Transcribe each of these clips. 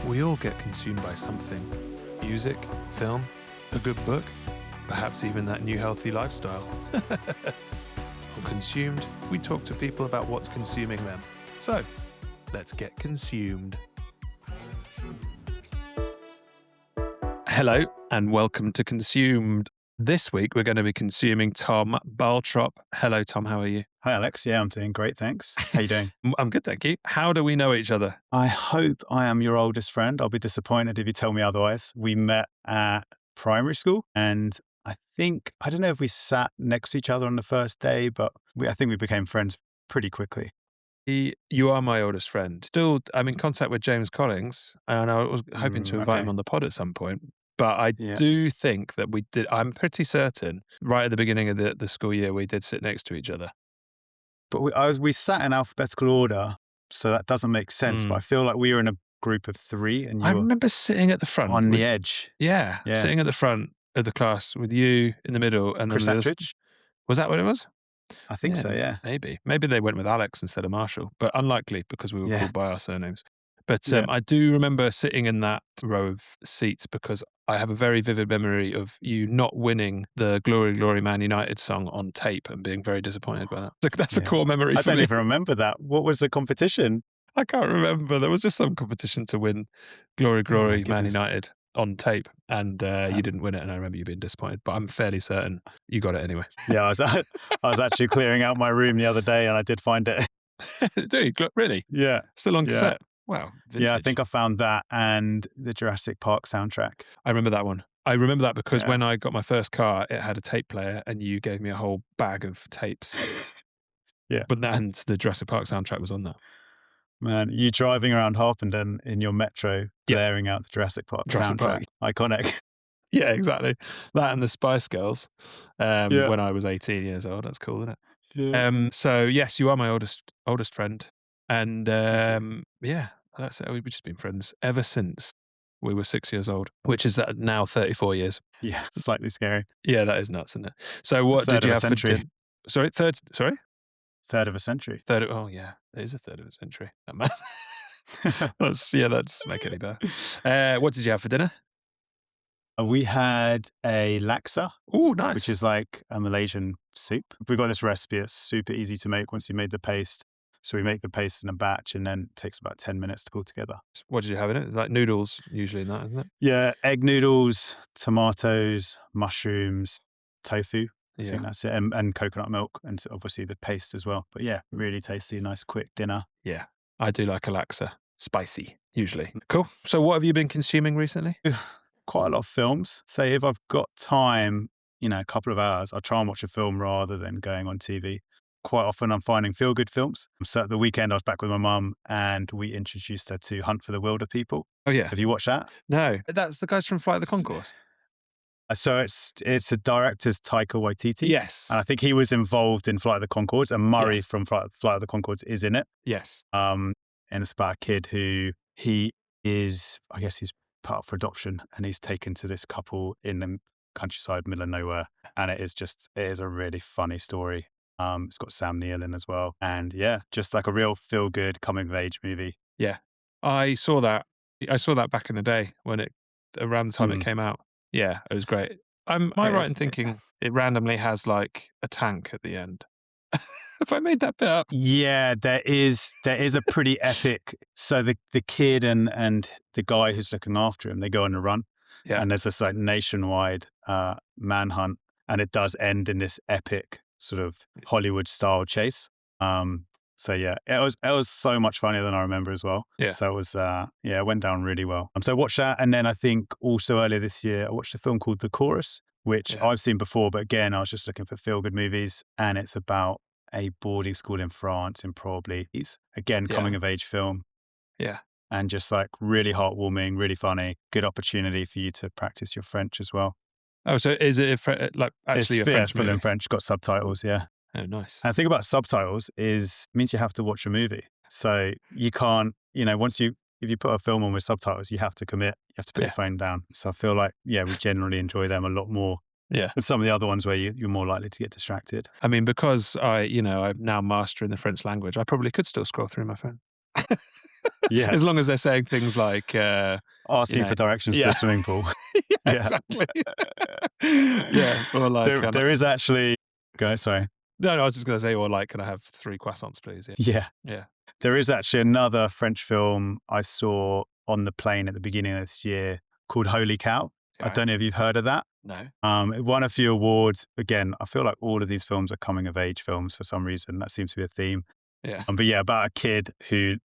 We all get consumed by something. Music, film, a good book, perhaps even that new healthy lifestyle. On Consumed, we talk to people about what's consuming them. So, let's get consumed. Hello, and welcome to Consumed. This week, we're going to be consuming Tom Barley. Hello, Tom. How are you? Hi, Alex. Yeah, I'm doing great. Thanks. How you doing? I'm good, thank you. How do we know each other? I hope I am your oldest friend. I'll be disappointed if you tell me otherwise. We met at primary school, and I don't know if we sat next to each other on the first day, but I think we became friends pretty quickly. You are my oldest friend. Still, I'm in contact with James Collins, and I was hoping to invite him on the pod at some point. But I do think that we did. I'm pretty certain right at the beginning of the school year, we did sit next to each other. But we sat in alphabetical order, so that doesn't make sense. But I feel like we were in a group of three, and I remember sitting at the front. On the edge. Yeah, sitting at the front of the class with you in the middle. And Chris then Attridge? Was that what it was? I think so, yeah. Maybe they went with Alex instead of Marshall, but unlikely because we were called by our surnames. But I do remember sitting in that row of seats because I have a very vivid memory of you not winning the Glory, Glory Man United song on tape and being very disappointed by that. That's a core memory for me. I don't even remember that. What was the competition? I can't remember. There was just some competition to win Glory, Glory Man United on tape, and you didn't win it, and I remember you being disappointed, but I'm fairly certain you got it anyway. Yeah, I was actually clearing out my room the other day, and I did find it. Dude, really? Yeah. Still on cassette? Wow, vintage. Yeah, I think I found that and the Jurassic Park soundtrack. I remember that one. I remember that because when I got my first car, it had a tape player, and you gave me a whole bag of tapes. But then the Jurassic Park soundtrack was on that. Man, you driving around Harpenden in your Metro, blaring out the Jurassic Park soundtrack. Iconic. Yeah, exactly. That and the Spice Girls when I was 18 years old. That's cool, isn't it? Yeah. So, yes, you are my oldest friend. And that's it. We've just been friends ever since we were 6 years old, which is now 34 years. Yeah, slightly scary. Yeah, that is nuts, isn't it? So what did you have for dinner? Sorry? Third of a century. Oh, yeah. It is a third of a century. That man. That doesn't make any better. What did you have for dinner? We had a laksa. Oh, nice. Which is like a Malaysian soup. We got this recipe. It's super easy to make once you made the paste. So we make the paste in a batch, and then it takes about 10 minutes to pull together. What did you have in it? Like noodles usually in that, isn't it? Yeah, egg noodles, tomatoes, mushrooms, tofu. I think that's it. And coconut milk, and obviously the paste as well. But yeah, really tasty, nice quick dinner. Yeah, I do like a laksa. Spicy, usually. Cool. So what have you been consuming recently? Quite a lot of films. Say if I've got time, a couple of hours, I'll try and watch a film rather than going on TV. Quite often I'm finding feel-good films. So at the weekend I was back with my mum and we introduced her to Hunt for the Wilder People. Oh yeah. Have you watched that? No. That's the guys from Flight of the Conchords. So it's a director's Taika Waititi. Yes. And I think he was involved in Flight of the Conchords, and Murray from Flight of the Conchords is in it. Yes. And it's about a kid who he's part for adoption, and he's taken to this couple in the countryside, middle of nowhere. And it is a really funny story. It's got Sam Neill in as well. And just like a real feel-good coming-of-age movie. Yeah. I saw that back in the day around the time it came out. Yeah, it was great. Am I right in thinking it randomly has like a tank at the end? Have I made that bit up? Yeah, there is a pretty epic. So the kid and the guy who's looking after him, they go on a run. Yeah. And there's this like nationwide manhunt, and it does end in this epic sort of Hollywood style chase. So yeah, it was so much funnier than I remember as well. Yeah. So it was it went down really well. So I watched that, and then I think also earlier this year I watched a film called The Chorus, which I've seen before, but again I was just looking for feel good movies, and it's about a boarding school in France, and probably again coming of age film. Yeah. And just like really heartwarming, really funny, good opportunity for you to practice your French as well. Oh, so is it actually a French movie? In French, got subtitles, yeah. Oh, nice. And the thing about subtitles means you have to watch a movie. So you can't, if you put a film on with subtitles, you have to commit, you have to put your phone down. So I feel like, we generally enjoy them a lot more than some of the other ones where you're more likely to get distracted. I mean, because I'm now mastering the French language, I probably could still scroll through my phone. Yeah. As long as they're saying things like, Asking for directions to the yeah, swimming pool. yeah, Yeah. exactly. Yeah, or like, There is actually go, sorry. no, I was just gonna say, or like, "Can I have 3 croissants, please?" Yeah. Yeah. Yeah. There is actually another French film I saw on the plane at the beginning of this year called Holy Cow. I Right. don't know if you've heard of that. No. It won a few awards. Again, I feel like all of these films are coming of age films for some reason. That seems to be a theme. Yeah. But yeah, about a kid who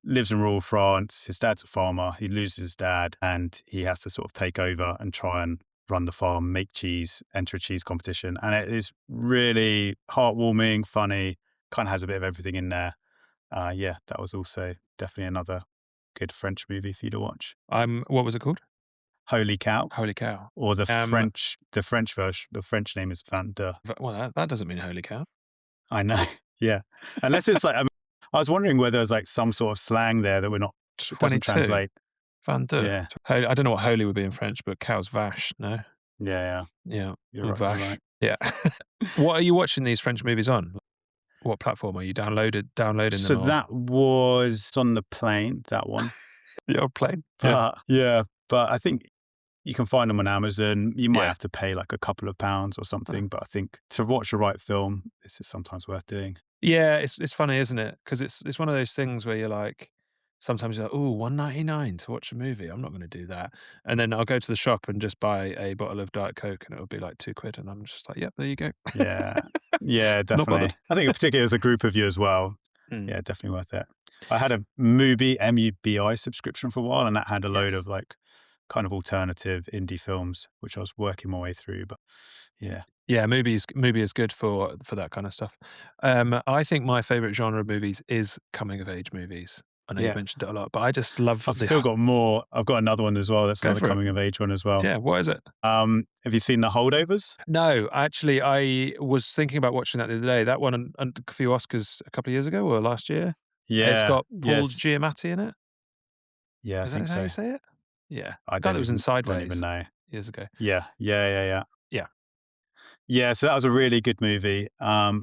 lives in rural France. His dad's a farmer. He loses his dad, and he has to sort of take over and try and run the farm, make cheese, enter a cheese competition. And it is really heartwarming, funny. Kind of has a bit of everything in there. Yeah, that was also definitely another good French movie for you to watch. What was it called? Holy Cow, Holy cow. or Um, the French version. The French name is Vin de. well, that doesn't mean holy cow. I know. Yeah, unless it's like I was wondering whether there's like some sort of slang there that we're not. It doesn't 22? translate. Fin de. Yeah, I don't know what holy would be in French, but cow's vache, no? yeah, yeah. Yeah, You're or right. You're vache. right. Yeah. What are you watching these French movies on? What platform are you downloading So them, or that was on the plane. That one, the old plane? Yeah. but yeah, but I think you can find them on Amazon. You might Yeah. have to pay like a couple of pounds or Oh. something, but I think to watch the right film, this is sometimes worth doing. Yeah, it's funny, isn't it? Because it's one of those things where you're like, sometimes you're like, "Ooh, 1.99 to watch a movie. I'm not gonna do that." And then I'll go to the shop and just buy a bottle of Diet Coke, and it'll be like 2 quid, and I'm just like, "Yep, there you go." Yeah, yeah, Not bothered. definitely. I think particularly as a group of you as well. Mm. Yeah, definitely worth it. I had a Mubi, MUBI subscription for a while, and that had a load Yes. of like kind of alternative indie films, which I was working my way through. But yeah, Yeah, movie is good for that kind of stuff. I think my favorite genre of movies is coming of age movies. I know you've yeah. mentioned it a lot, but I just love I've still got more. I've got another one as well. That's go another for it. coming of age one as well. Yeah, what is it? Have you seen The Holdovers? No, actually, I was thinking about watching that the other day. That one and a few Oscars a couple of years ago or last year. It's Yeah. got Paul Yes. Giamatti in it. Yeah, I Is that think how you so. say it? Yeah. I Guy that was in don't even Sideways know. years ago. Yeah. Yeah. Yeah. Yeah. Yeah. Yeah, so that was a really good movie.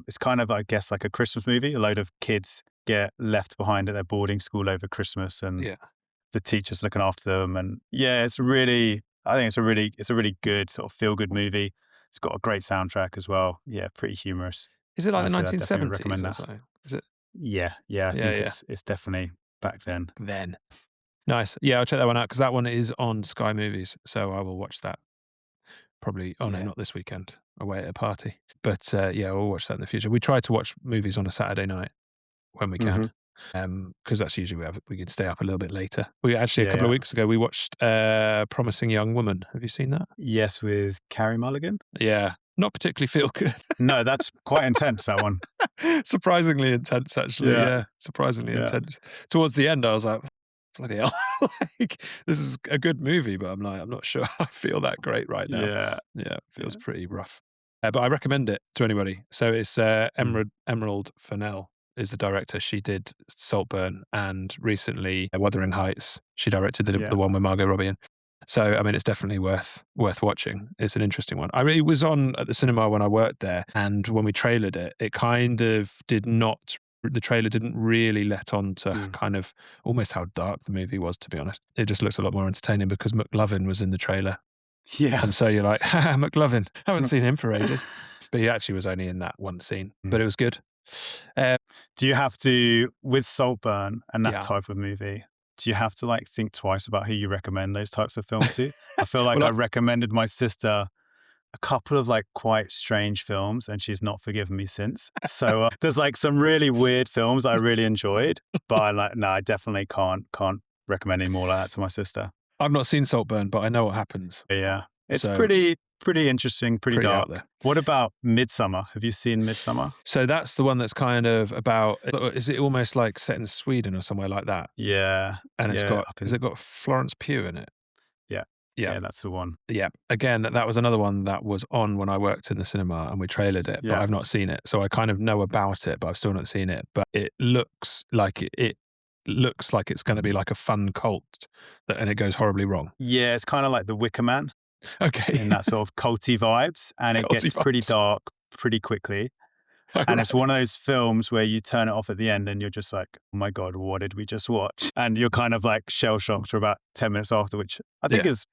It's kind of, I guess, like a Christmas movie. A load of kids get left behind at their boarding school over Christmas, and Yeah. the teacher's looking after them. And yeah, I think it's a really good sort of feel good movie. It's got a great soundtrack as well. Yeah, pretty humorous. Is it like the So I definitely would 1970s recommend or that. something? Is it? Yeah, yeah, I Yeah, think yeah. it's definitely back then. Then. Nice. Yeah, I'll check that one out because that one is on Sky Movies, so I will watch that probably no, Yeah. not this weekend, away at a party. But, yeah, we'll watch that in the future. We try to watch movies on a Saturday night when we can, Hmm. because that's usually we can stay up a little bit later. We actually, a Yeah, couple of yeah. weeks ago, we watched, Promising Young Woman. Have you seen that? Yes, with Carrie Mulligan. Yeah. Not particularly feel good. No, that's quite intense. That one. Surprisingly intense, actually, Yeah, yeah, surprisingly yeah, intense. Towards the end, I was like, "Bloody hell, like, this is a good movie," but I'm like, "I'm not sure I feel that great right now." yeah, Yeah, it feels yeah. pretty rough. But I recommend it to anybody. So it's, Mm, Emerald Fennell is the director. She did Saltburn and recently, Wuthering Heights. She directed the yeah. one with Margot Robbie in. So, I mean, it's definitely worth watching. It's an interesting one. It was on at the cinema when I worked there, and when we trailered it, it kind of did not. The trailer didn't really let on to Mm. kind of almost how dark the movie was. To be honest, it just looks a lot more entertaining because McLovin was in the trailer, Yeah. and so you're like, "Ha, McLovin, haven't seen him for ages." But he actually was only in that one scene, but Mm. it was good. Uh, Do you have to, with Saltburn and that yeah. type of movie, do you have to like think twice about who you recommend those types of films to? I feel like Well, I recommended my sister a couple of like quite strange films and she's not forgiven me since. So there's like some really weird films I really enjoyed, but I'm like, no, I definitely can't recommend any more like that to my sister. I've not seen Saltburn, but I know what happens. But yeah. It's So pretty interesting, pretty pretty out dark. there. What about Midsummer? Have you seen Midsummer? So that's the one that's kind of about, is it almost like set in Sweden or somewhere like that? Yeah. And Yeah. has it got Florence Pugh in it? Yeah. Yeah. Yeah, that's the one. Yeah. Again, that was another one that was on when I worked in the cinema and we trailered it, but Yeah. I've not seen it. So I kind of know about it, but I've still not seen it. But it looks like it looks like it's going to be like a fun cult and it goes horribly wrong. Yeah, it's kind of like The Wicker Man Okay. in that sort of culty vibes, and it Culty gets pretty vibes. dark pretty quickly. And it's one of those films where you turn it off at the end and you're just like, oh my God, what did we just watch? And you're kind of like shell shocked for about 10 minutes after, which I think Yeah, is,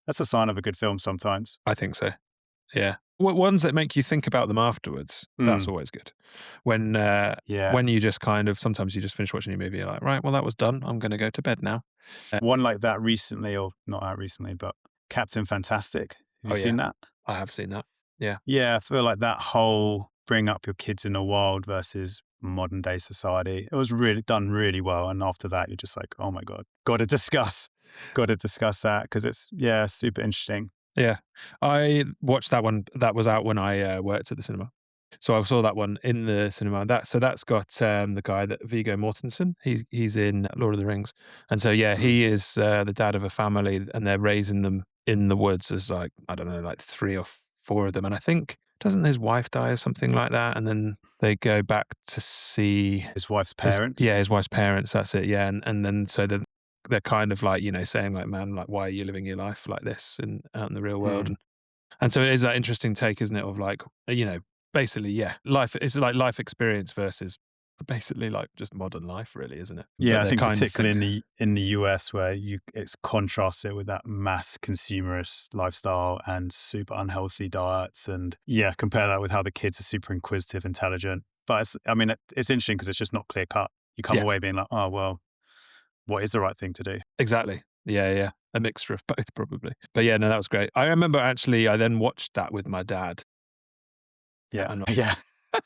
that's a sign of a good film sometimes. I think so. Yeah. Ones that make you think about them afterwards, that's Mm, always good. When yeah. when you just kind of sometimes you just finish watching a movie, you're like, "Right, well, that was done. I'm gonna go to bed now." Uh, One like that recently, or not that recently, but Captain Fantastic. Have you oh, yeah, seen that? I have seen that. Yeah. Yeah, I feel like that whole bring up your kids in the wild versus modern day society, it was really done really well. And after that, you're just like, oh my God, got to discuss that because it's, yeah, super interesting. Yeah. I watched that one that was out when I, worked at the cinema. So I saw that one in the cinema. That's got, the guy that Viggo Mortensen, he's in Lord of the Rings. And so, yeah, Mm. he is, the dad of a family, and they're raising them in the woods as, like, I don't know, like 3 or 4 of them, and I think doesn't his wife die or something like that? And then they go back to see His wife's parents. his wife's parents, that's it, yeah, and then so they're kind of like, saying like, "Man, like, why are you living your life like this out in the real world?" Mm. And so it is that interesting take, isn't it, of like, basically, yeah, life it's like life experience versus basically like just modern life really, isn't it? But Yeah, I they're think kind of particularly in the US where it's contrasted with that mass consumerist lifestyle and super unhealthy diets, and yeah, compare that with how the kids are super inquisitive, intelligent. But it's interesting because it's just not clear cut. You come yeah, away being like, oh well, what is the right thing to do? exactly. Yeah, yeah. A mixture of both probably. But yeah, no, that was great. I remember actually I then watched that with my dad. Yeah, And yeah,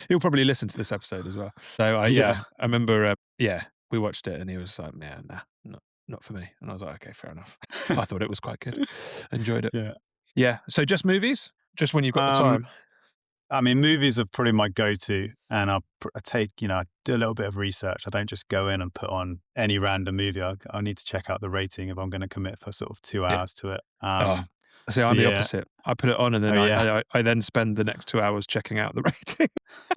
he'll probably listen to this episode as well. So yeah, I remember, yeah, we watched it and he was like, "Yeah, nah, not for me." And I was like, "Okay, fair enough." I thought it was quite good. Enjoyed it. yeah. Yeah. So just movies? Just when you've got the Um, time? Movies are probably my go-to, and I take, I do a little bit of research. I don't just go in and put on any random movie. I need to check out the rating if I'm going to commit for sort of two Yeah. hours to it. Oh, see, So I'm the yeah, opposite. I put it on and oh then yeah. I then spend the next 2 hours checking out the rating.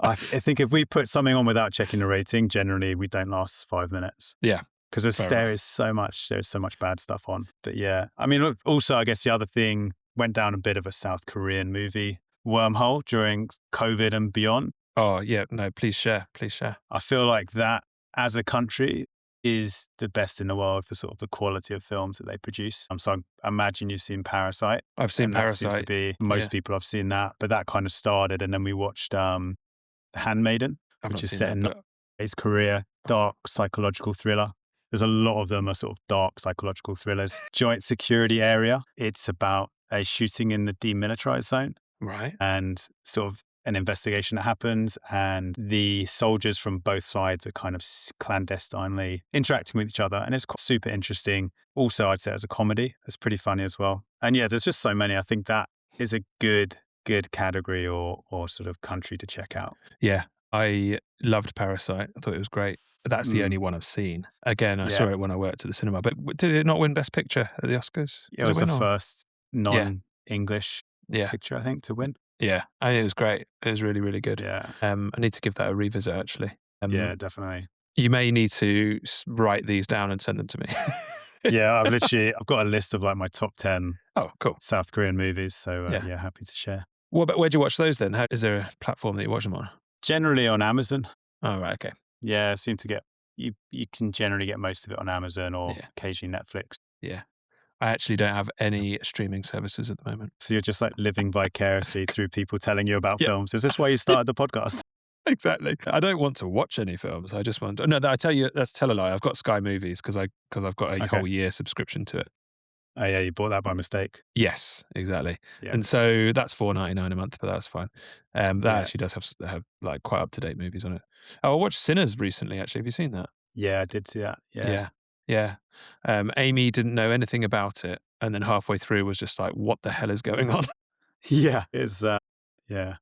I think if we put something on without checking the rating, generally we don't last 5 minutes Yeah, because fair there enough. is so much bad stuff on. But yeah, I mean, look, also I guess the other thing went down a bit of a South Korean movie wormhole during COVID and beyond. Oh, yeah, no, please share, please share. I feel like that as a country is the best in the world for sort of the quality of films that they produce. So I imagine you've seen Parasite, I've seen and that seems to Parasite. be Yeah, most people have seen that. But that kind of started, and then we watched Handmaiden, I've which not is seen set that, in but Norway's Korea, dark psychological thriller. There's a lot of them are sort of dark psychological thrillers. Joint Security Area. It's about a shooting in the demilitarized zone right. and sort of an investigation that happens, and the soldiers from both sides are kind of clandestinely interacting with each other, and it's super interesting. Also, I'd say as a comedy, it's pretty funny as well. And yeah, there's just so many. I think that is a good category or sort of country to check out. Yeah, I loved Parasite. I thought it was great. That's the only Mm, one I've seen. Again, I yeah, saw it when I worked at the cinema, but did it not win Best Picture at the Oscars? it Did it was the win or first yeah, non-English yeah, picture I think to win. yeah. I think it was great. It was really, really good. Yeah, I need to give that a revisit actually. yeah, definitely. You may need to write these down and send them to me. Yeah, I've got a list of like my top 10 Oh, cool. South Korean movies. So Yeah. yeah, happy to share. What about where'd you watch those then? Is there a platform that you watch them on? Generally on Amazon. Oh, right, okay. Yeah, seem to get you can generally get most of it on Amazon or Yeah, occasionally Netflix. yeah. I actually don't have any streaming services at the moment. So you're just like living vicariously through people telling you about Yeah. films. Is this why you started the podcast? Exactly. I don't want to watch any films. I just want no, I tell you, that's tell a lie. I've got Sky Movies because I've got a Okay. whole year subscription to it. Oh yeah, you bought that by mistake. Yes, exactly. Yeah. And so that's $4.99 a month, but that's fine. That Yeah. actually does have like quite up to date movies on it. Oh, I watched Sinners recently. Actually, have you seen that? Yeah, I did see that. Yeah. Yeah, yeah. Amy didn't know anything about it, and then halfway through was just like, "What the hell is going on?" Yeah. It's yeah.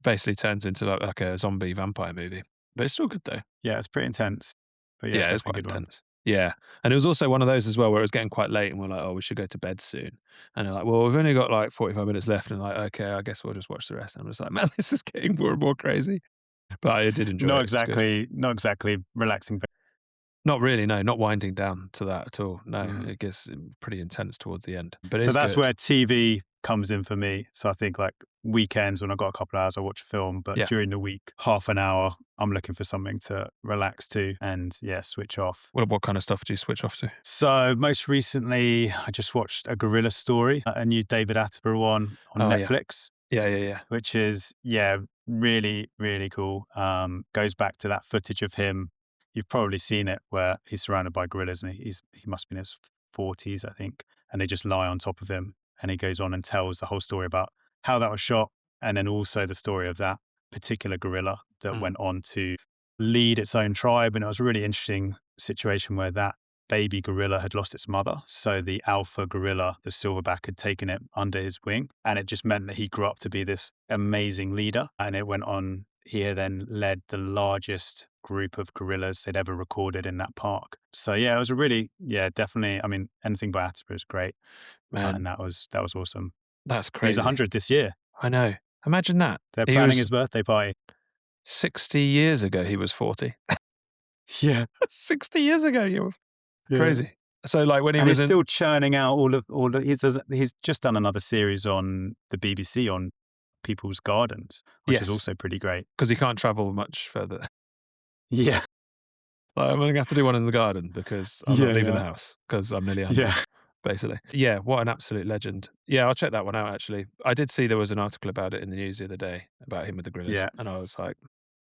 Basically turns into like a zombie vampire movie, but it's still good though. Yeah, it's pretty intense. But yeah, Yeah, it's definitely quite a good one. intense. Yeah, and it was also one of those as well where it was getting quite late, and we're like, "Oh, we should go to bed soon." And they're like, "Well, we've only got like 45 minutes left," and like, "Okay, I guess we'll just watch the rest." And I'm just like, "Man, this is getting more and more crazy." But I did enjoy it. It was good. Not exactly relaxing. Not really, no, not winding down to that at all. No, Mm. it gets pretty intense towards the end, but So it's that's good. where TV comes in for me. So I think like weekends when I've got a couple of hours, I watch a film. But Yeah. during the week, half an hour, I'm looking for something to relax to and switch off. What kind of stuff do you switch off to? So most recently, I just watched A Gorilla Story, a new David Attenborough one on Oh, yeah. Netflix, Yeah. which is, really, really cool. Goes back to that footage of him. You've probably seen it where he's surrounded by gorillas and he must be in his 40s, I think. And they just lie on top of him. And he goes on and tells the whole story about how that was shot. And then also the story of that particular gorilla that Mm. went on to lead its own tribe. And it was a really interesting situation where that baby gorilla had lost its mother. So the alpha gorilla, the silverback, had taken it under his wing. And it just meant that he grew up to be this amazing leader. And it went on, he then led the largest group of gorillas they'd ever recorded in that park. So it was a really, definitely. I mean, anything by Attenborough is great. Man, And that was awesome. that's And he's crazy. 100 this year. I know. Imagine that. They're He planning was his birthday party. 60 years ago, he was 40. Yeah. 60 years ago, you were Yeah. crazy. So like when he And was he's in... still churning out he's just done another series on the BBC on people's gardens, which is Yes, also pretty great. because he can't travel much further. Yeah. Like, I'm going to have to do one in the garden because I'm not leaving the house because I'm nearly 100, Yeah. basically. Yeah, what an absolute legend. Yeah, I'll check that one out, actually. I did see there was an article about it in the news the other day about him with the gorillas, Yeah. and I was like,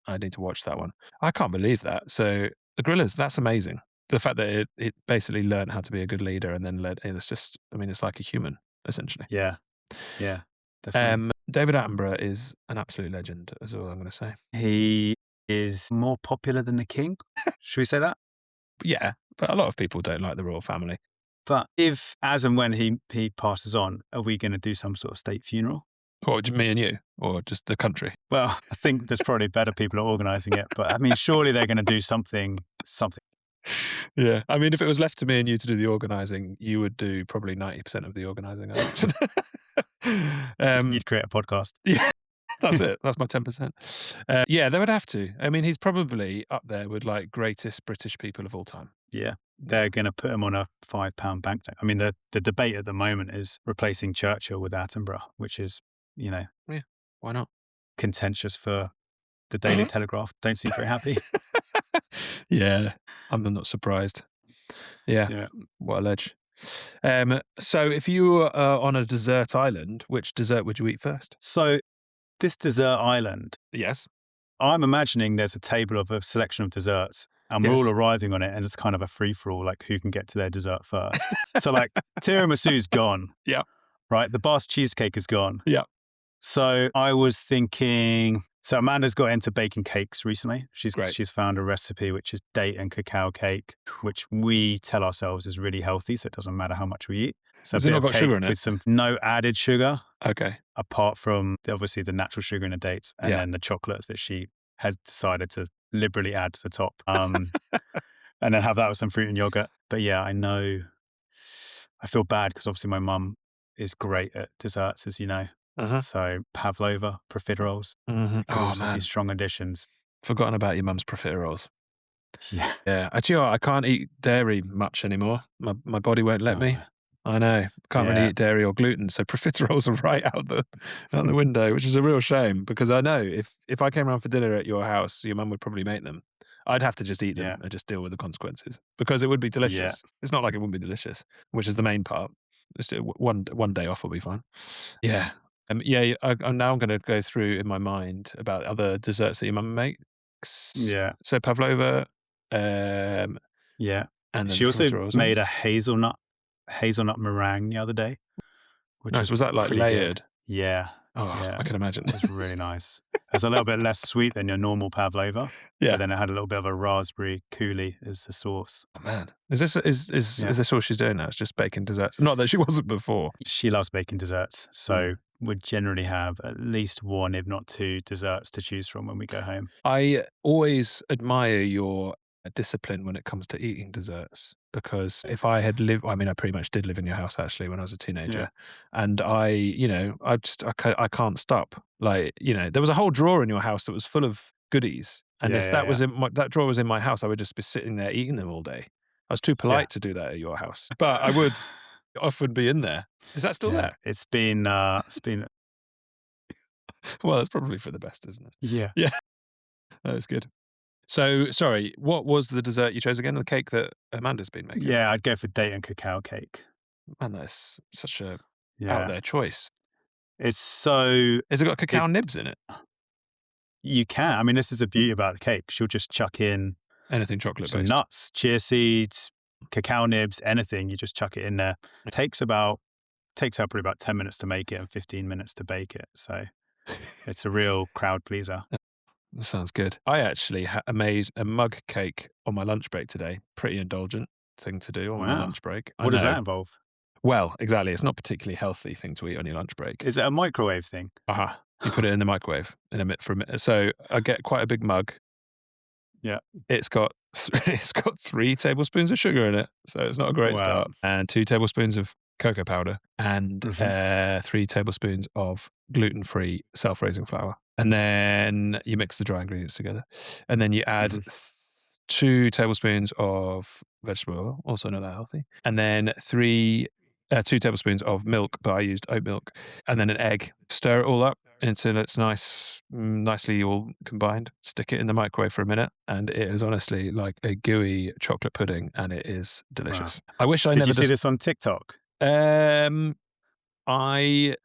I need to watch that one. I can't believe that. So the gorillas, that's amazing. The fact that it basically learned how to be a good leader and then it's just, I mean, it's like a human, essentially. Yeah. Yeah. Definitely. David Attenborough is an absolute legend, is all I'm going to say. He is more popular than the king. Should we say that? Yeah, but a lot of people don't like the royal family. But if, as and when he passes on, are we going to do some sort of state funeral? Or me and you, or just the country. Well, I think there's probably better people organising it, but I mean, surely they're going to do something. Yeah, I mean, if it was left to me and you to do the organising, you would do probably 90% of the organising, I imagine. You'd create a podcast. Yeah, that's it. That's my 10%. Yeah, they would have to. I mean, he's probably up there with like greatest British people of all time. Yeah. They're going to put him on a £5 banknote. I mean, the debate at the moment is replacing Churchill with Attenborough, which is, Yeah, why not? contentious for the Daily Telegraph. Don't seem very happy. Yeah, I'm not surprised. Yeah, what a ledge. So if you were on a desert island, which dessert would you eat first? So this desert island, Yes. I'm imagining there's a table of a selection of desserts and we're Yes. all arriving on it and it's kind of a free-for-all, like who can get to their dessert first. So like tiramisu's gone. Yeah. Right? The Bath cheesecake is gone. Yeah. So I was thinking, so Amanda's got into baking cakes recently. Great. She's found a recipe which is date and cacao cake, which we tell ourselves is really healthy, so it doesn't matter how much we eat. So Has a it bit not of got cake sugar in it? with some no added sugar, Okay. apart from obviously the natural sugar in the dates, and Yeah. then the chocolate that she has decided to liberally add to the top. And then have that with some fruit and yogurt. But yeah, I know, I feel bad because obviously my mum is great at desserts, as you know. Uh-huh. So pavlova, profiteroles, Mm-hmm. could Oh, also man. be strong additions. Forgotten about your mum's profiteroles. Yeah. Yeah. Actually, I can't eat dairy much anymore. My body won't let me. I know. Can't really Yeah. eat dairy or gluten, so profiteroles are right out the window, which is a real shame because I know if I came around for dinner at your house, your mum would probably make them. I'd have to just eat them Yeah. and just deal with the consequences because it would be delicious. It's not like it wouldn't be delicious, which is the main part. Just one day off will be fine. Yeah. I'm now going to go through in my mind about other desserts that your mum makes. Yeah. So pavlova, Yeah. and then She also profiteroles. made a hazelnut meringue the other day, which Nice. Was that like pretty layered? good. Yeah. Oh, Yeah. I can imagine. It was really nice. It's a little bit less sweet than your normal pavlova, Yeah. but then it had a little bit of a raspberry coulis as the sauce. Oh, man. Is this all she's doing now? It's just baking desserts. Not that she wasn't before. She loves baking desserts, so would generally have at least one, if not two, desserts to choose from when we go home. I always admire your discipline when it comes to eating desserts because if I had lived, I mean, I pretty much did live in your house actually when I was a teenager, and I can't stop. Like, there was a whole drawer in your house that was full of goodies, and if that was that drawer was in my house, I would just be sitting there eating them all day. I was too polite to do that at your house, but I would often be in there. Is that still there? It's been Well, it's probably for the best, isn't it? Yeah. Yeah, that is good. So, sorry, what was the dessert you chose again? The cake that Amanda's been making? Yeah, I'd go for date and cacao cake. Man, that's such a out Yeah. there choice. It's so Has it got it cacao nibs in it? you can. I mean, this is the beauty about the cake. She'll just chuck in Anything chocolate some based? nuts, chia seeds, cacao nibs, anything. You just chuck it in there. Takes her probably about 10 minutes to make it and 15 minutes to bake it. So it's a real crowd pleaser. That sounds good. I actually made a mug cake on my lunch break today. Pretty indulgent thing to do on my Wow. lunch break. I What does know. that involve? Well, exactly. It's not a particularly healthy thing to eat on your lunch break. Is it a microwave thing? Aha. You put it in the microwave in a minute for a minute. So I get quite a big mug. Yeah. It's got it's got 3 tablespoons of sugar in it, so it's not a great Wow. start, and 2 tablespoons of cocoa powder, and Hmm. 3 tablespoons of gluten-free self-raising flour, and then you mix the dry ingredients together, and then you add Hmm. 2 tablespoons of vegetable oil, also not that healthy, and then 2 tablespoons of milk, but I used oat milk, and then an egg. Stir it all up until it's nicely all combined. Stick it in the microwave for a minute, and it is honestly like a gooey chocolate pudding, and it is Wow. delicious. I wish I Did you never see just. this on TikTok? I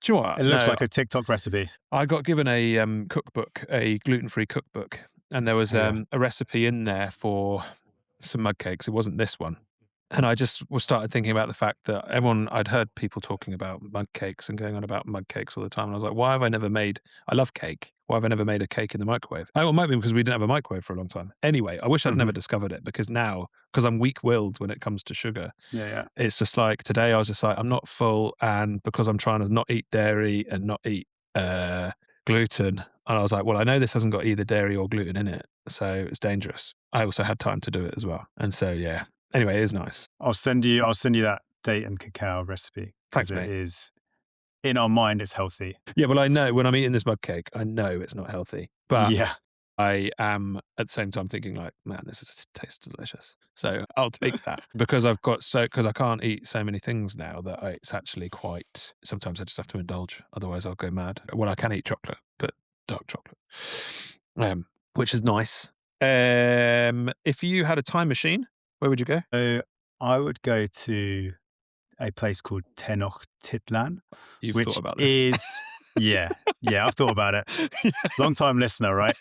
do you know It what? looks No, like a TikTok recipe. I got given a cookbook, a gluten-free cookbook, and there was Oh, yeah. a recipe in there for some mug cakes. It wasn't this one. And I just was started thinking about the fact that I'd heard people talking about mug cakes and going on about mug cakes all the time. And I was like, why have I never made, I love cake. Why have I never made a cake in the microwave? Oh, it might be because we didn't have a microwave for a long time. Anyway, I wish I'd Hmm. never discovered it because now, because I'm weak willed when it comes to sugar, Yeah, yeah. it's just like today I was just like, I'm not full. And because I'm trying to not eat dairy and not eat uh, gluten, and I was like, well, I know this hasn't got either dairy or gluten in it. So it's dangerous. I also had time to do it as well. And so, yeah. Anyway, it is nice. I'll send you that date and cacao recipe because Thanks, it mate. is in our mind it's healthy. Yeah, well, I know when I'm eating this mug cake, I know it's not healthy, but Yeah. I am at the same time thinking like, man, tastes delicious. So I'll take that because because I can't eat so many things now that it's actually quite. Sometimes I just have to indulge, otherwise I'll go mad. Well, I can eat chocolate, but dark chocolate, which is nice. If you had a time machine, where would you go? So I would go to a place called Tenochtitlan, You've thought which about this. is yeah, I've thought about it. Long time listener, right?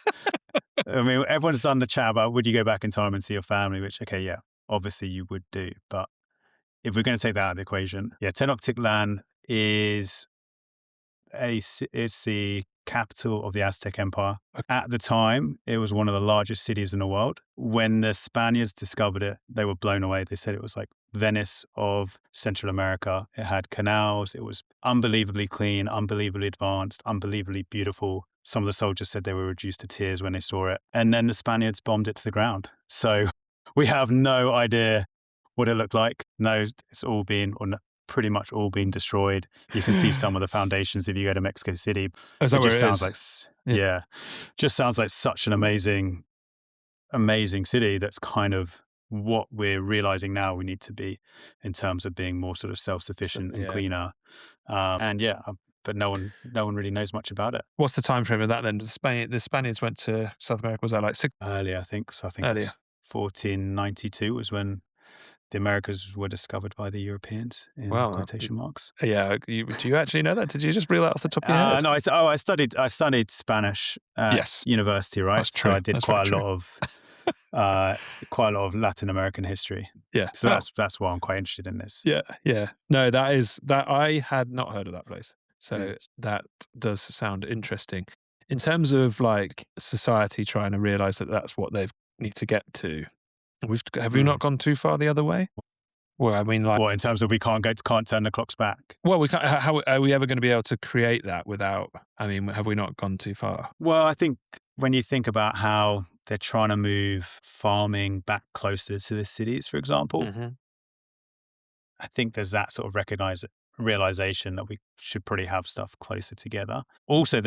I mean, everyone's done the chat about would you go back in time and see your family, which okay, yeah, obviously you would do. But if we're going to take that out of the equation, yeah, Tenochtitlan is it's the capital of the Aztec Empire. At the time, it was one of the largest cities in the world. When the Spaniards discovered it, they were blown away. They said it was like Venice of Central America. It had canals. It was unbelievably clean, unbelievably advanced, unbelievably beautiful. Some of the soldiers said they were reduced to tears when they saw it. And then the Spaniards bombed it to the ground. So we have no idea what it looked like. No, it's all been, or pretty much all been destroyed. You can see some of the foundations if you go to Mexico City. Is that It where just it sounds is? like, Yeah. yeah, just sounds like such an amazing, amazing city. That's kind of what we're realizing now we need to be in terms of being more sort of So, self-sufficient and yeah. cleaner. But no one really knows much about it. What's the time frame of that then? The Spaniards went to South America. Was that like six Earlier, I think. So I think earlier? it's 1492 was when the Americas were discovered by the Europeans in Well, quotation marks. yeah. Do you actually know that? Did you just reel that off the top of your head? No, I studied Spanish at Yes, university, right? that's So true. I did That's very quite a true. lot of quite a lot of Latin American history. Yeah. So Oh, that's why I'm quite interested in this. yeah, yeah. No, that I had not heard of that place. Yeah. So that does sound interesting. In terms of like society trying to realize that that's what they need to get to, have we Mm. not gone too far the other way? Well, I mean, like, Well, in terms of we can't turn the clocks back. well, we can't. How are we ever going to be able to create that without? I mean, have we not gone too far? Well, I think when you think about how they're trying to move farming back closer to the cities, for example, Hmm. I think there's that sort of realization that we should probably have stuff closer together. Also, I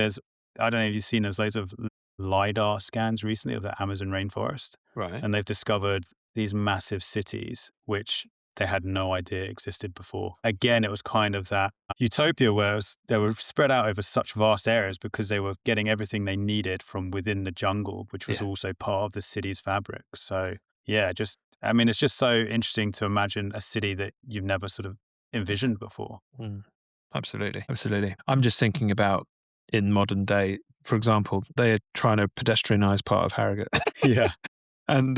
don't know if you've seen, there's loads of LiDAR scans recently of the Amazon rainforest, Right. and they've discovered these massive cities, which they had no idea existed before. Again, it was kind of that utopia where they were spread out over such vast areas because they were getting everything they needed from within the jungle, which was also part of the city's fabric. So yeah, it's just so interesting to imagine a city that you've never sort of envisioned before. Mm. Absolutely. Absolutely. I'm just thinking about in modern day, for example, they are trying to pedestrianize part of Harrogate. Yeah. And,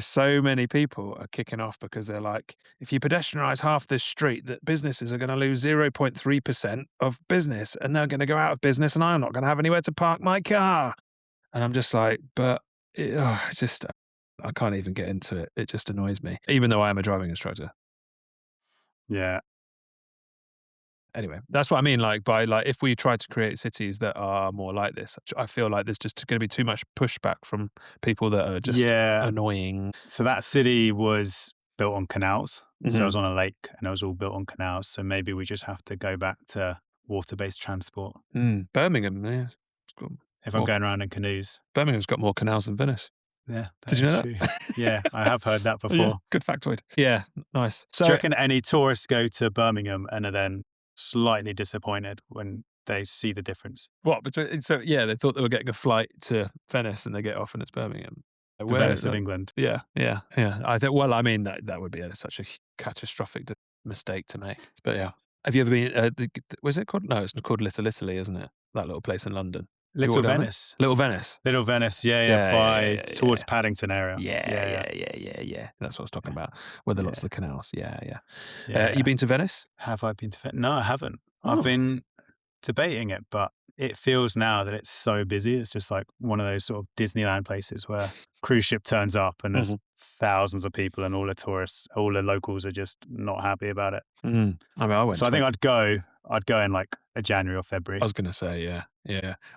so many people are kicking off because they're like, if you pedestrianize half this street, that businesses are going to lose 0.3% of business and they're going to go out of business and I'm not going to have anywhere to park my car. And I'm just like, I can't even get into it. It just annoys me, even though I am a driving instructor. Yeah. Anyway, that's what I mean. If we try to create cities that are more like this, I feel like there's just going to be too much pushback from people that are just annoying. So that city was built on canals. So it was Mm-hmm. on a lake and it was all built on canals. So maybe we just have to go back to water-based transport. Birmingham, yeah. If I'm going around in canoes. Birmingham's got more canals than Venice. Yeah, Did you know that? true. Yeah, I have heard that before. Yeah, good factoid. Yeah, nice. So, do you reckon any tourists go to Birmingham and are then slightly disappointed when they see the difference? what between? So yeah, they thought they were getting a flight to Venice, and they get off, and it's Birmingham. The Venice of England. Yeah. I think. Well, I mean that would be such a catastrophic mistake to make. But yeah, have you ever been? Was it called? No, it's called Little Italy, isn't it? That little place in London. Little Venice. Little Venice. Little Venice, towards Paddington area. Yeah. That's what I was talking about. Where there are lots of the canals. Yeah. Yeah. You been to Venice? Have I been to Venice? No, I haven't. Oh. I've been debating it, but it feels now that it's so busy. It's just like one of those sort of Disneyland places where cruise ship turns up and there's thousands of people and all the tourists, all the locals are just not happy about it. I mean, I went. So I think I'd go in like a January or February. I was going to say, yeah.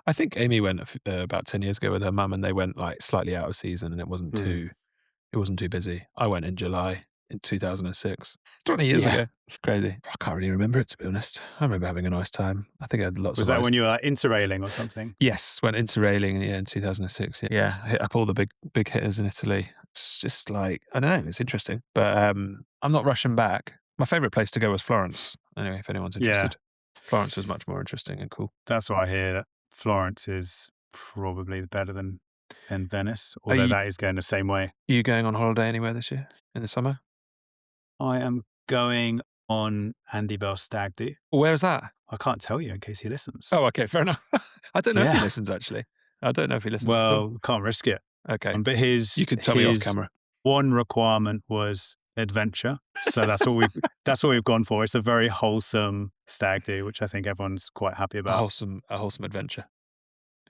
I think Amy went about 10 years ago with her mum, and they went like slightly out of season, and it wasn't too busy. I went in July in 2006, 20 years ago. It's crazy. I can't really remember it, to be honest. I remember having a nice time. I think I had lots of. Was that when you were like interrailing or something? Yes, went interrailing in 2006. Yeah, hit up all the big hitters in Italy. It's just like, I don't know, it's interesting, but I'm not rushing back. My favourite place to go was Florence. Anyway, if anyone's interested. Florence was much more interesting and cool. That's what I hear, that Florence is probably better than Venice, although that is going the same way. Are you going on holiday anywhere this year in the summer? I am going on Andy Bell's stag do. Where's that? I can't tell you in case he listens. Oh, okay, fair enough. I don't know if he listens, actually. I don't know if he listens at all. Well, can't risk it. Okay. But you can tell me off camera. One requirement was adventure. So that's what we've gone for. It's a very wholesome stag do, which I think everyone's quite happy about. A wholesome adventure.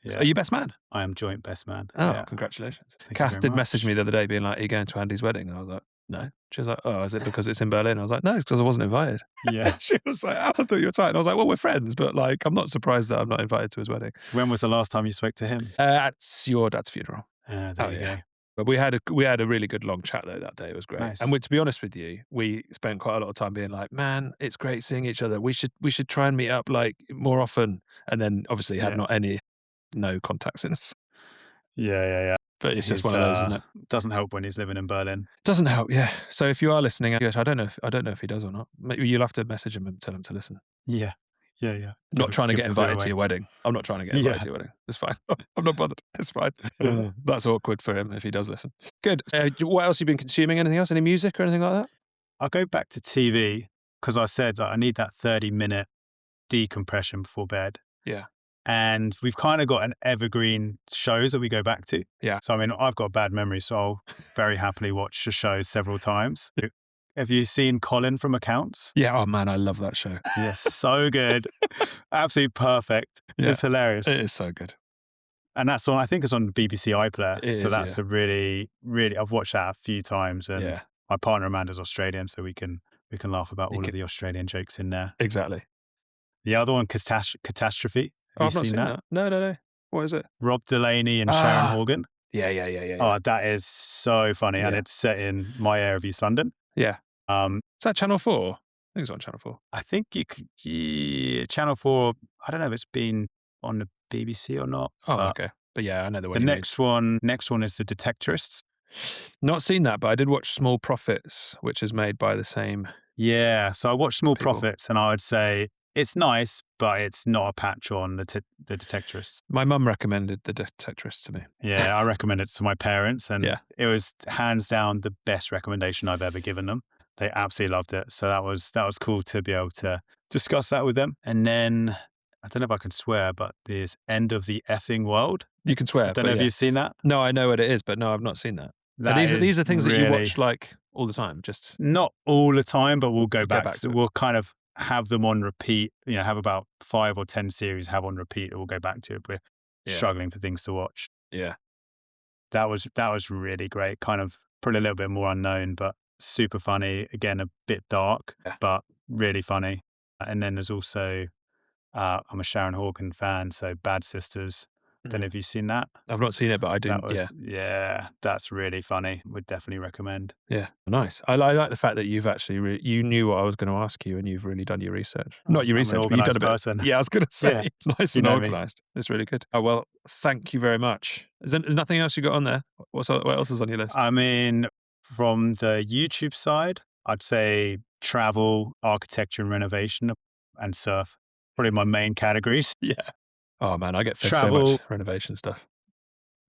Yeah. So are you best man? I am joint best man. Oh, congratulations. Kath did message me the other day being like, are you going to Andy's wedding? And I was like, no. She was like, oh, is it because it's in Berlin? I was like, no, it's because I wasn't invited. Yeah. She was like, oh, I thought you were tight. And I was like, well, we're friends, but like, I'm not surprised that I'm not invited to his wedding. When was the last time you spoke to him? At your dad's funeral. There you go. But we had a really good long chat though that day. It was great. Nice. And to be honest with you, we spent quite a lot of time being like, man, it's great seeing each other. We should try and meet up like more often. And then obviously had no contact since. Yeah. But it's just one of those, isn't it? Doesn't help when he's living in Berlin. Doesn't help, yeah. So if you are listening, I don't know if he does or not. Maybe you'll have to message him and tell him to listen. Yeah. Not trying to get invited to your wedding. I'm not trying to get invited to your wedding. It's fine. I'm not bothered. It's fine. That's awkward for him if he does listen. Good. What else have you been consuming? Anything else? Any music or anything like that? I'll go back to TV because I said that I need that 30-minute decompression before bed. Yeah. And we've kind of got an evergreen shows that we go back to. Yeah. So, I mean, I've got a bad memory, so I'll very happily watch the show several times. Have you seen Colin from Accounts? Yeah. Oh, man, I love that show. Yes, so good. Absolutely perfect. Yeah. It's hilarious. It is so good. And that's on, I think it's on BBC iPlayer. So that's a really, really, I've watched that a few times. And my partner Amanda's Australian, so we can laugh about all of the Australian jokes in there. Exactly. The other one, Catastrophe. Have you seen that? No. What is it? Rob Delaney and Sharon Horgan. Yeah. Oh, that is so funny. And it's set in my area of East London. Yeah. Is that Channel 4? I think it's on Channel 4. I think Channel 4, I don't know if it's been on the BBC or not. Oh, okay. But yeah, I know the one. The next one is The Detectorists. Not seen that, but I did watch Small Profits, which is made by the same Yeah, so I watched Small people. Profits, and I would say it's nice, but it's not a patch on the Detectorists. My mum recommended The Detectorist to me. Yeah, I recommend it to my parents, and Yeah. it was hands down the best recommendation I've ever given them. They absolutely loved it, so that was cool to be able to discuss that with them. And then I don't know if I can swear, but there's End of the Effing World. You can I swear, don't know but if yeah. you've seen that. No, I know what it is, but no, I've not seen that. Are That these is are things that you really watch, like, all the time? Just not all the time, but we'll go get back back to to it? we'll kind of have them on repeat. Have about 5 or 10 series have on repeat that we'll go back to if we're Yeah. struggling for things to watch. Yeah. That was really great. Kind of probably a little bit more unknown, but super funny. Again, a bit dark, Yeah. but really funny. And then there's also I'm a Sharon Horgan fan, so Bad Sisters. Don't know Mhm. if you've seen that. I've not seen it, but I do, That yeah. was yeah, that's really funny. Would definitely recommend. Yeah, nice. I like the fact that you've actually you knew what I was gonna ask you, and you've really done your research. Not your I'm an research, but you've done a organized bit. person. Yeah, I was gonna say, Yeah, nice you and know me. organised. It's really good. Oh, well, thank you very much. There's nothing else you got on there? What else is on your list? I mean, from the YouTube side, I'd say travel, architecture and renovation, and surf. Probably my main categories. Yeah. Oh, man, I get fed so Travel, much renovation stuff.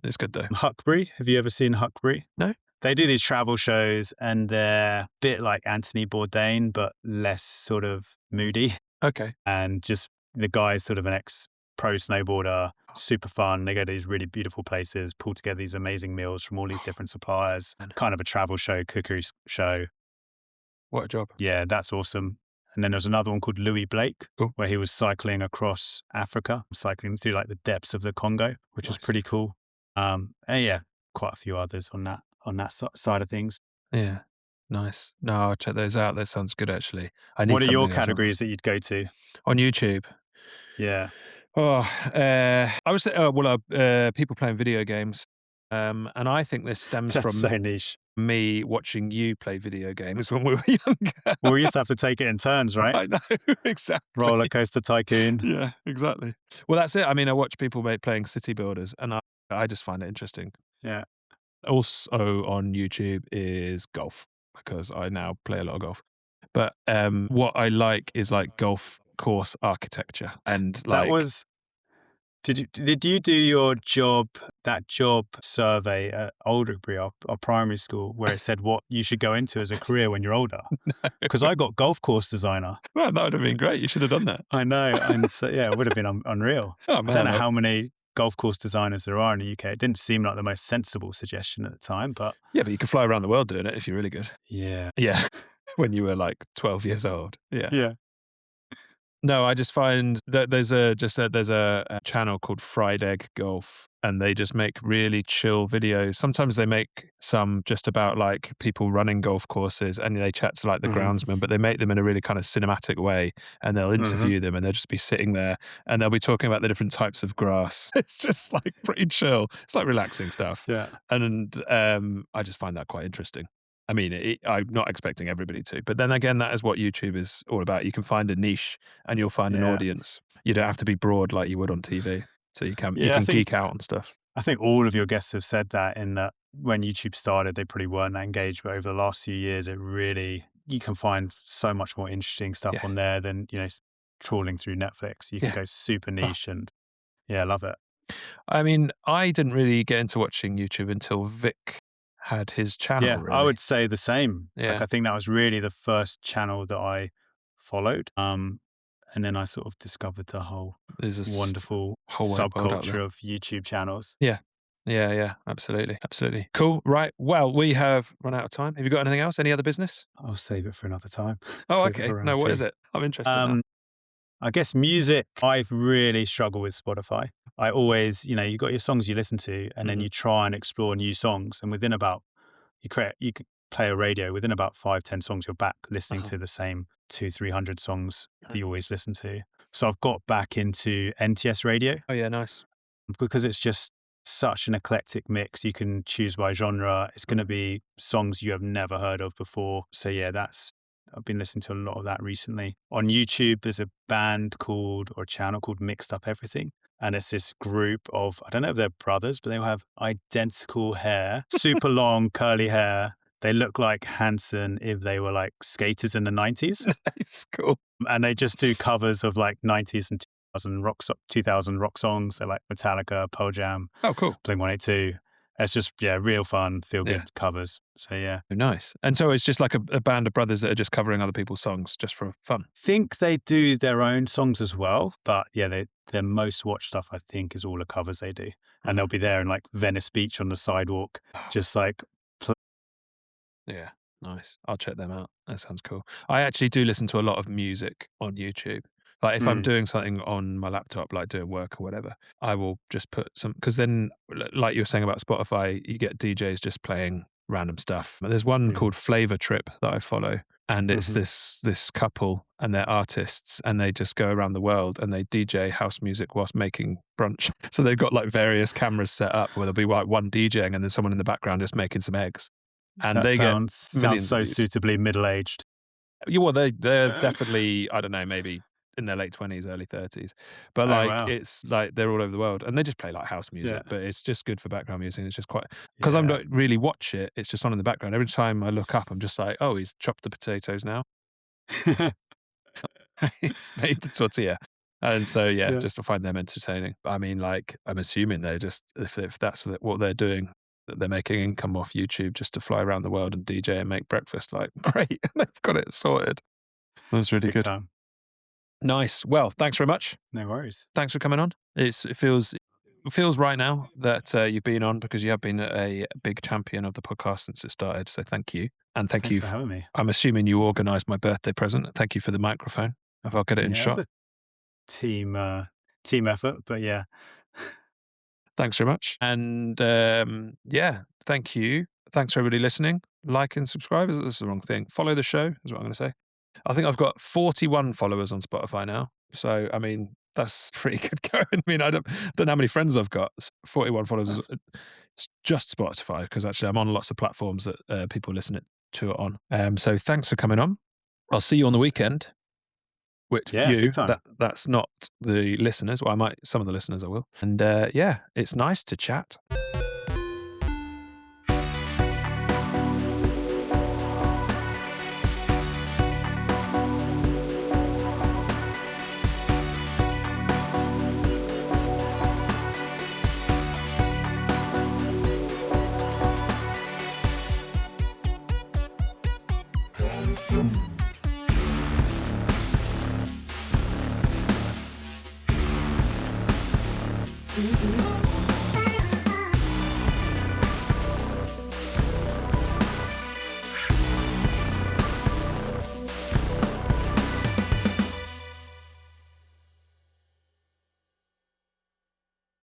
It's good, though. Huckberry. Have you ever seen Huckberry? No? They do these travel shows and they're a bit like Anthony Bourdain, but less sort of moody. Okay. And just the guy's sort of an ex pro snowboarder, super fun. They go to these really beautiful places, pull together these amazing meals from all these different suppliers, Man, kind of a travel show, cookery show. what a job. Yeah, that's awesome. And then there's another one called Louis Blake, Cool. where he was cycling across Africa, cycling through like the depths of the Congo, which was Nice. pretty cool. And yeah, quite a few others on that side of things. Yeah. Nice. No, I'll check those out. That sounds good, actually. I need What are your something else on. categories that you'd go to? On YouTube. Yeah, Oh, I would say, people playing video games. And I think this stems that's from so niche. me watching you play video games when we were younger. Well, we used to have to take it in turns, right? I know, exactly. Roller Coaster Tycoon. Yeah, exactly. Well, that's it. I mean, I watch people playing city builders, and I just find it interesting. Yeah. Also on YouTube is golf, because I now play a lot of golf. But what I like is like golf course architecture and That like was did you do that job survey at Alderbury, our primary school, where it said what you should go into as a career when you're older? Because I got golf course designer. well, that would have been great. You should have done that. I know, and so yeah, it would have been unreal. Oh I don't man, know how many golf course designers there are in the UK. It didn't seem like the most sensible suggestion at the time, but yeah, but you could fly around the world doing it if you're really good. yeah, Yeah, when you were like 12 years old. Yeah. yeah, No, I just find that there's a channel called Fried Egg Golf, and they just make really chill videos. Sometimes they make some just about like people running golf courses, and they chat to like the hmm groundsman, but they make them in a really kind of cinematic way, and they'll hmm interview them, and they'll just be sitting there, and they'll be talking about the different types of grass. It's just like pretty chill. It's like relaxing stuff, yeah, and I just find that quite interesting. I mean, I'm not expecting everybody to, but then again, that is what YouTube is all about. You can find a niche and you'll find an yeah, audience. You don't have to be broad like you would on TV. So you yeah. can geek out on stuff. I think all of your guests have said that in that when YouTube started, they probably weren't that engaged, but over the last few years, it really you can find so much more interesting stuff Yeah. on there than trawling through Netflix. You can Yeah. go super Oh, niche, and yeah, I love it. I mean, I didn't really get into watching YouTube until Vic had his channel, Yeah, I really. would say the same. Like, Yeah. I think that was really the first channel that I followed. And then I sort of discovered the whole There's a wonderful whole wide world out there. subculture of YouTube channels. Yeah. Yeah. Yeah. Absolutely. Absolutely. Cool. Right. Well, we have run out of time. Have you got anything else? Any other business? I'll save it for another time. Oh, Save it okay. for No, round what two. is it? I'm interested now. Um, I guess music, I've really struggled with Spotify. I always, you got your songs you listen to, and then Mhm. you try and explore new songs. And within about, you could play a radio, within about 5, 10 songs, you're back listening Uh-huh. to the same 200, 300 songs that you always listen to. So I've got back into NTS radio Oh, yeah. Nice. because it's just such an eclectic mix. You can choose by genre. It's going to Mhm. be songs you have never heard of before. So yeah, I've been listening to a lot of that recently. On YouTube, there's a channel called Mixed Up Everything. and it's this group of, I don't know if they're brothers, but they all have identical hair, super long curly hair. They look like Hanson if they were like skaters in the 90s. It's cool. And they just do covers of like 90s and 2000 rock songs. They're like Metallica, Pearl Jam, Oh, cool. Blink-182. It's just, real fun, feel good covers. So, yeah. Oh, nice. And so it's just like a band of brothers that are just covering other people's songs just for fun. Think they do their own songs as well, but yeah, their most watched stuff, I think, is all the covers they do. And they'll be there in like Venice Beach on the sidewalk, just like. Yeah, nice. I'll check them out. That sounds cool. I actually do listen to a lot of music on YouTube. Like if I'm doing something on my laptop, like doing work or whatever, I will just put some, because then, like you were saying about Spotify, you get DJs just playing random stuff. There's one called Flavor Trip that I follow, and it's this couple and they're artists, and they just go around the world and they DJ house music whilst making brunch. So they've got like various cameras set up where there'll be like one DJing and then someone in the background just making some eggs. And That they get sounds millions so of views. suitably middle-aged. Yeah, well, they're definitely, I don't know, maybe in their late 20s, early 30s. But Oh, like wow. it's like they're all over the world and they just play like house music, Yeah. but it's just good for background music. It's just quite, because I Yeah. don't really watch it, it's just on in the background. Every time I look up, I'm just like, oh, he's chopped the potatoes now. He's made the tortilla. And so, yeah, Yeah. just to find them entertaining. I mean, like, I'm assuming they're just, if that's what they're doing, that they're making income off YouTube just to fly around the world and DJ and make breakfast. Like, great, they've got it sorted. That was really Big good. time. Nice. Well, thanks very much. No worries. Thanks for coming on. It feels right now that you've been on, because you have been a big champion of the podcast since it started. So thank you. And thank Thanks you. for having me. I'm assuming you organised my birthday present. Thank you for the microphone. If I'll get it in Yeah, shot. it's a team effort, but yeah. Thanks very much. And yeah, thank you. Thanks for everybody listening. Like and subscribe. This is the wrong thing. Follow the show is what I'm going to say. I think I've got 41 followers on Spotify now. So, I mean, that's pretty good going. I mean, I don't know how many friends I've got. 41 followers. It's just Spotify, because actually I'm on lots of platforms that people listen to it on. So thanks for coming on. I'll see you on the weekend. Which Yeah, you, big time. that's not the listeners. Well, some of the listeners I will. And yeah, it's nice to chat.